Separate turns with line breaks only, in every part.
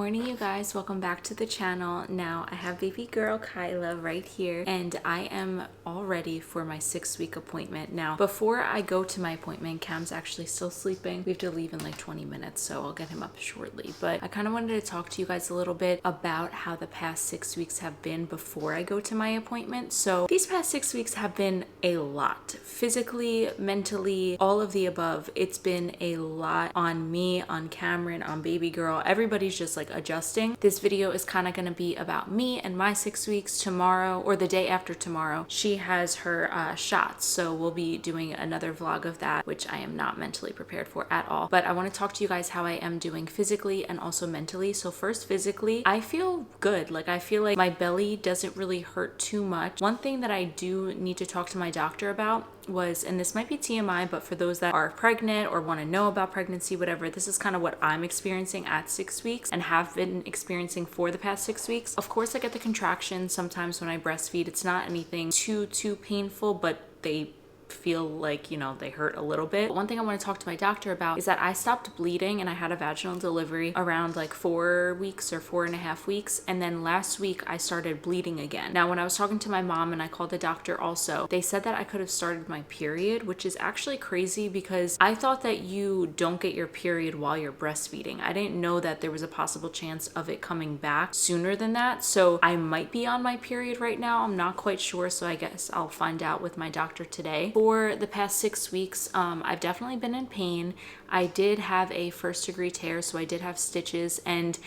morning, you guys. Welcome back to the channel. Now I have baby girl Kyla right here and I am all ready for my 6-week appointment. Now before I go to my appointment, Cam's actually still sleeping. We have to leave in like 20 minutes, so I'll get him up shortly, but I kind of wanted to talk to you guys a little bit about how the past 6 weeks have been before I go to my appointment. So these past 6 weeks have been a lot, physically, mentally, all of the above. It's been a lot on me, on Cameron, on baby girl. Everybody's just like adjusting. This video is kind of going to be about me and my 6 weeks. Tomorrow, or the day after tomorrow, she has her shots, so we'll be doing another vlog of that, which I am not mentally prepared for at all. But I want to talk to you guys how I am doing physically and also mentally. So first, physically, I feel good. Like I feel like my belly doesn't really hurt too much. One thing that I do need to talk to my doctor about was, and this might be TMI, but for those that are pregnant or want to know about pregnancy, whatever, this is kind of what I'm experiencing at 6 weeks and have been experiencing for the past 6 weeks. Of course, I get the contractions sometimes when I breastfeed. It's not anything too painful, but they feel like, you know, they hurt a little bit. But one thing I want to talk to my doctor about is that I stopped bleeding and I had a vaginal delivery around like 4 weeks or 4.5 weeks, and then last week I started bleeding again. Now when I was talking to my mom and I called the doctor also, they said that I could have started my period, which is actually crazy because I thought that you don't get your period while you're breastfeeding. I didn't know that there was a possible chance of it coming back sooner than that, so I might be on my period right now. I'm not quite sure, so I guess I'll find out with my doctor today. For the past 6 weeks, I've definitely been in pain. I did have a 1st-degree tear, so I did have stitches, and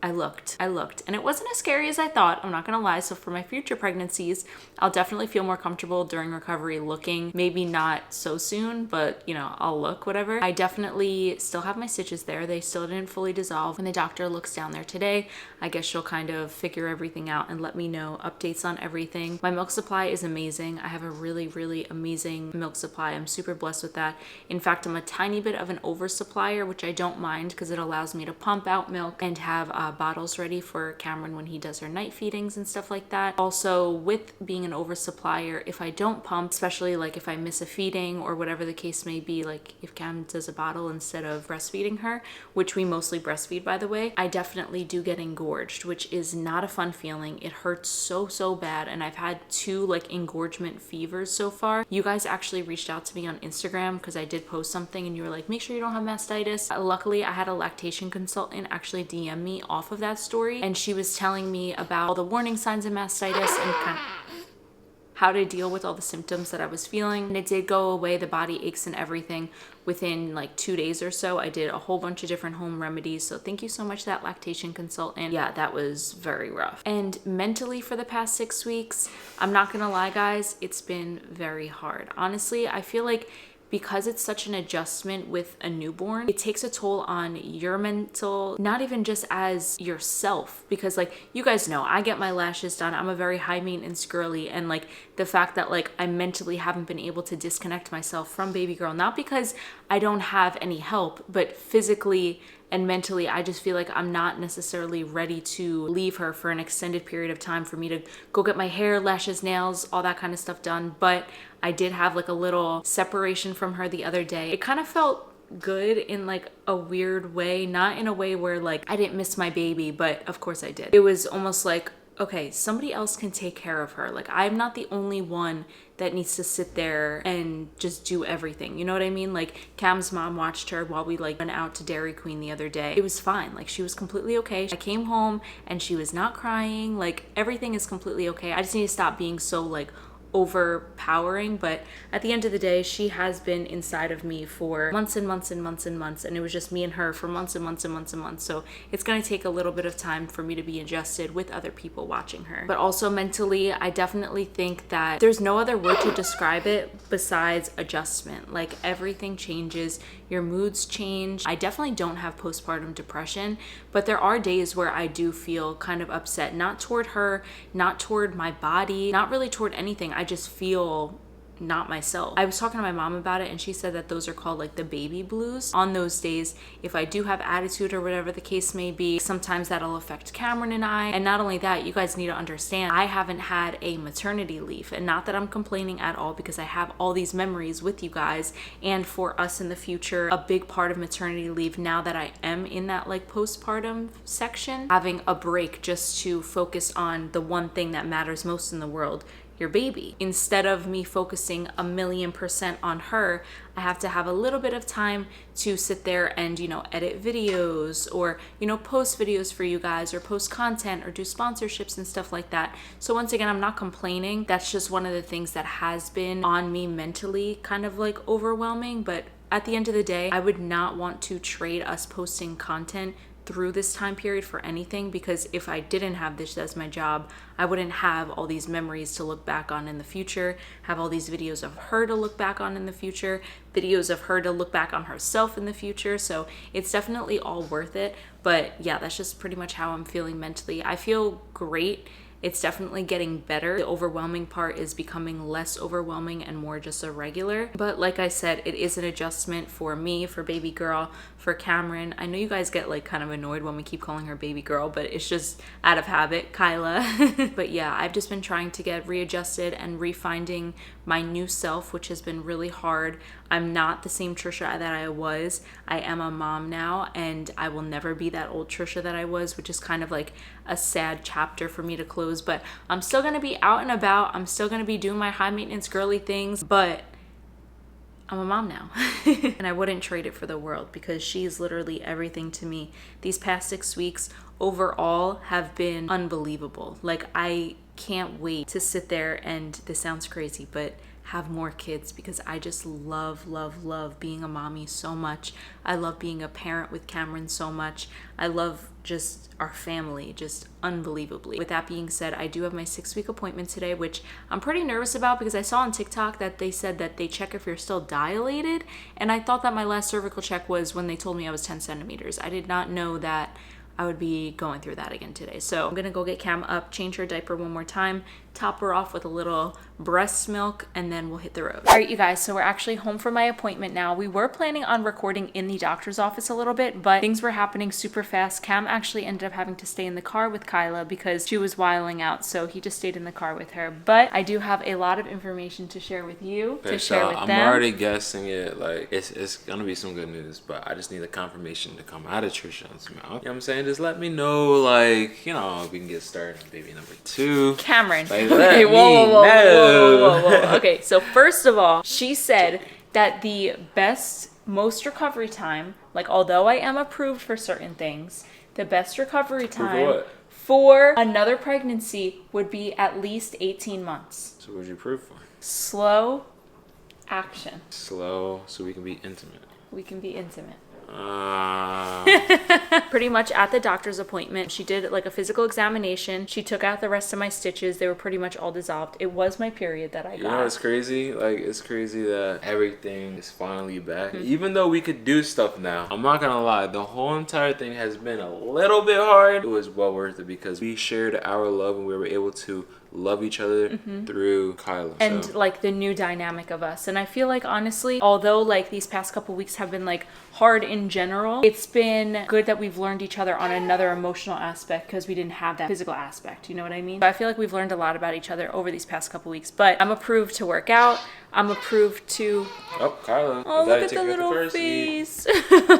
I looked, and it wasn't as scary as I thought, I'm not gonna lie. So for my future pregnancies, I'll definitely feel more comfortable during recovery looking. Maybe not so soon, but you know, I'll look, whatever. I definitely still have my stitches there. They still didn't fully dissolve. When the doctor looks down there today, I guess she'll kind of figure everything out and let me know updates on everything. My milk supply is amazing. I have a really amazing milk supply. I'm super blessed with that. In fact, I'm a tiny bit of an oversupplier, which I don't mind because it allows me to pump out milk and have bottles ready for Cameron when he does her night feedings and stuff like that. Also, with being an oversupplier, if I don't pump, especially like if I miss a feeding or whatever the case may be, like if Cam does a bottle instead of breastfeeding her, which we mostly breastfeed by the way, I definitely do get engorged, which is not a fun feeling. It hurts so bad, and I've had 2 like engorgement fevers so far. You guys actually reached out to me on Instagram because I did post something and you were like, make sure you don't have mastitis. Luckily, I had a lactation consultant actually DM me off of that story, and she was telling me about all the warning signs of mastitis and kind of how to deal with all the symptoms that I was feeling. And it did go away, the body aches and everything, within like 2 days or so. I did a whole bunch of different home remedies, so thank you so much to that lactation consultant. Yeah, that was very rough. And mentally for the past 6 weeks, I'm not gonna lie guys, it's been very hard. Honestly, I feel like because it's such an adjustment with a newborn, it takes a toll on your mental, not even just as yourself, because like you guys know, I get my lashes done. I'm a very high maintenance girly, and like the fact that like I mentally haven't been able to disconnect myself from baby girl, not because I don't have any help, but physically and mentally, I just feel like I'm not necessarily ready to leave her for an extended period of time for me to go get my hair, lashes, nails, all that kind of stuff done. But I did have like a little separation from her the other day. It kind of felt good in like a weird way, not in a way where like I didn't miss my baby, but of course I did. It was almost like, okay, somebody else can take care of her. Like I'm not the only one that needs to sit there and just do everything. You know what I mean? Like Cam's mom watched her while we like went out to Dairy Queen the other day. It was fine. Like she was completely okay. I came home and she was not crying. Like everything is completely okay. I just need to stop being so like overpowering. But at the end of the day, she has been inside of me for months and months and months and months, and it was just me and her for months and months and months and months. So it's going to take a little bit of time for me to be adjusted with other people watching her. But also mentally, I definitely think that there's no other word to describe it besides adjustment. Like everything changes, your moods change. I definitely don't have postpartum depression, but there are days where I do feel kind of upset, not toward her, not toward my body, not really toward anything. I just feel not myself. I was talking to my mom about it and she said that those are called like the baby blues. On those days, if I do have attitude or whatever the case may be, sometimes that'll affect Cameron and I. And not only that, you guys need to understand, I haven't had a maternity leave, and not that I'm complaining at all, because I have all these memories with you guys. And for us in the future, a big part of maternity leave, now that I am in that like postpartum section, having a break just to focus on the one thing that matters most in the world, your baby. Instead of me focusing 1,000,000% on her, I have to have a little bit of time to sit there and, you know, edit videos or, you know, post videos for you guys or post content or do sponsorships and stuff like that. So once again, I'm not complaining. That's just one of the things that has been on me mentally, kind of like overwhelming. But at the end of the day, I would not want to trade us posting content through this time period for anything, because if I didn't have this as my job, I wouldn't have all these memories to look back on in the future, have all these videos of her to look back on in the future, videos of her to look back on herself in the future. So it's definitely all worth it. But yeah, that's just pretty much how I'm feeling mentally. I feel great. It's definitely getting better. The overwhelming part is becoming less overwhelming and more just a regular. But like I said, it is an adjustment for me, for baby girl, for Cameron. I know you guys get like kind of annoyed when we keep calling her baby girl, but it's just out of habit, Kyla. But yeah, I've just been trying to get readjusted and refinding my new self, which has been really hard. I'm not the same Tricia that I was. I am a mom now, and I will never be that old Tricia that I was, which is kind of like a sad chapter for me to close. But I'm still gonna be out and about. I'm still gonna be doing my high maintenance girly things, but I'm a mom now. And I wouldn't trade it for the world, because she's literally everything to me. These past 6 weeks overall have been unbelievable. Like, I can't wait to sit there and, this sounds crazy, but have more kids, because I just love being a mommy so much. I love being a parent with Cameron so much. I love just our family just unbelievably. With that being said, I do have my 6-week appointment today, which I'm pretty nervous about, because I saw on TikTok that they said that they check if you're still dilated, and I thought that my last cervical check was when they told me I was 10 centimeters. I did not know that I would be going through that again today. So I'm gonna go get Cam up, change her diaper one more time, top her off with a little breast milk, and then we'll hit the road. All right, you guys, so we're actually home from my appointment now. We were planning on recording in the doctor's office a little bit, but things were happening super fast. Cam actually ended up having to stay in the car with Kyla because she was wiling out, so he just stayed in the car with her. But I do have a lot of information to share with you,
okay,
share with
I'm
them.
already guessing it. Like, it's gonna be some good news, but I just need a confirmation to come out of Tricia's mouth. You know what I'm saying? Just let me know, like, you know, we can get started on baby number 2.
Cameron.
Like,
Okay, whoa. Okay, so first of all, she said that the best, most recovery time, like, although I am approved for certain things, the best recovery time for another pregnancy would be at least 18 months.
So what'd you prove for?
Slow action.
Slow, so we can be intimate.
We can be intimate.
Pretty
much at the doctor's appointment, she did like a physical examination. She took out the rest of my stitches. They were pretty much all dissolved. It was my period that I got.
You know, it's crazy. Like, it's crazy that everything is finally back. Even though we could do stuff now, I'm not gonna lie, the whole entire thing has been a little bit hard. It was well worth it, because we shared our love and we were able to love each other through Kyla.
And like the new dynamic of us. And I feel like, honestly, although like these past couple weeks have been like hard in general, it's been good that we've learned each other on another emotional aspect, because we didn't have that physical aspect. You know what I mean? So I feel like we've learned a lot about each other over these past couple weeks. But I'm approved to work out. I'm approved to...
Oh, Kyla.
Oh, look at the little face.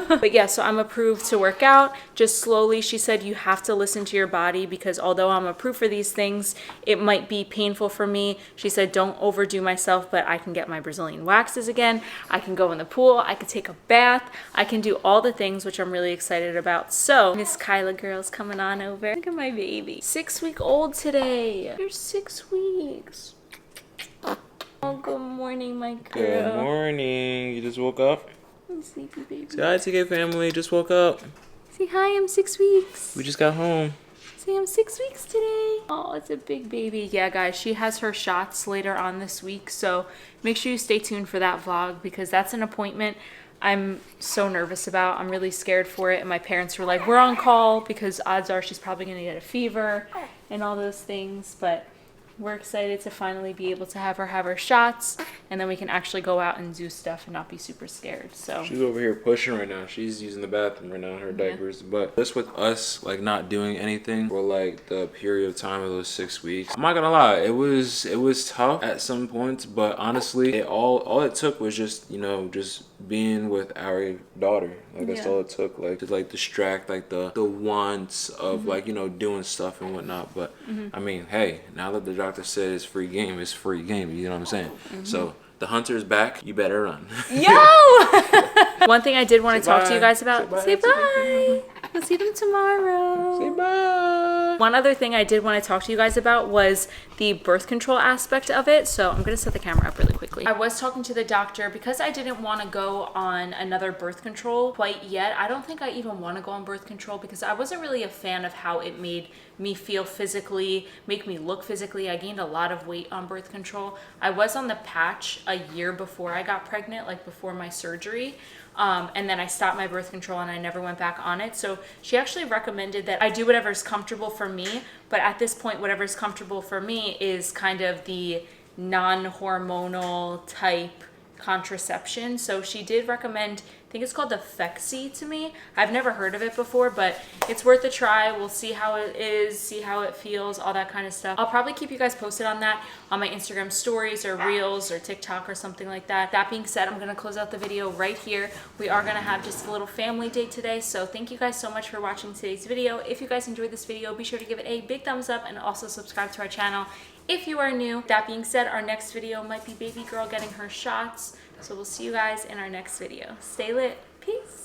But yeah, so I'm approved to work out. Just slowly, she said you have to listen to your body, because although I'm approved for these things, it might be painful for me. She said don't overdo myself, but I can get my Brazilian waxes again. I can go in the pool. I can take a bath. I can do all the things, which I'm really excited about. So Miss Kyla girl's coming on over. Look at my baby. 6-week-old today. You're 6 weeks. Oh, good morning, my girl.
Good morning. You just woke up?
I'm sleepy, baby.
Say hi, TK family. Just woke up.
Say hi, I'm 6 weeks.
We just got home.
Say I'm 6 weeks today. Oh, it's a big baby. Yeah, guys, she has her shots later on this week, so make sure you stay tuned for that vlog, because that's an appointment I'm so nervous about. I'm really scared for it, and my parents were like, we're on call, because odds are she's probably gonna get a fever and all those things. But we're excited to finally be able to have her shots, and then we can actually go out and do stuff and not be super scared. So
she's over here pushing right now. She's using the bathroom right now in her diapers. But just with us like not doing anything for like the period of time of those 6 weeks, I'm not gonna lie, it was tough at some points, but honestly, all it took was just, you know, just being with our daughter. Like that's all it took, like to like distract like the wants of like, you know, doing stuff and whatnot. But I mean, hey, now that the doctor said it's free game, it's free game, you know what I'm saying? So the hunter's back, you better run.
Yo! One thing I did want to talk to you guys about. Say bye. We'll see them tomorrow.
Say bye.
One other thing I did want to talk to you guys about was the birth control aspect of it. So I'm going to set the camera up really quickly. I was talking to the doctor because I didn't want to go on another birth control quite yet. I don't think I even want to go on birth control because I wasn't really a fan of how it made me feel physically, make me look physically. I gained a lot of weight on birth control. I was on the patch a year before I got pregnant, like before my surgery. And then I stopped my birth control and I never went back on it. So she actually recommended that I do whatever's comfortable for me. But at this point, whatever's comfortable for me is kind of the non-hormonal type contraception. So she did recommend, I think it's called the Phexxi to me. I've never heard of it before, but it's worth a try. We'll see how it is, see how it feels, all that kind of stuff. I'll probably keep you guys posted on that on my Instagram stories or Reels or TikTok or something like that. That being said, I'm gonna close out the video right here. We are gonna have just a little family day today. So thank you guys so much for watching today's video. If you guys enjoyed this video, be sure to give it a big thumbs up and also subscribe to our channel if you are new. That being said, our next video might be baby girl getting her shots. So we'll see you guys in our next video. Stay lit. Peace.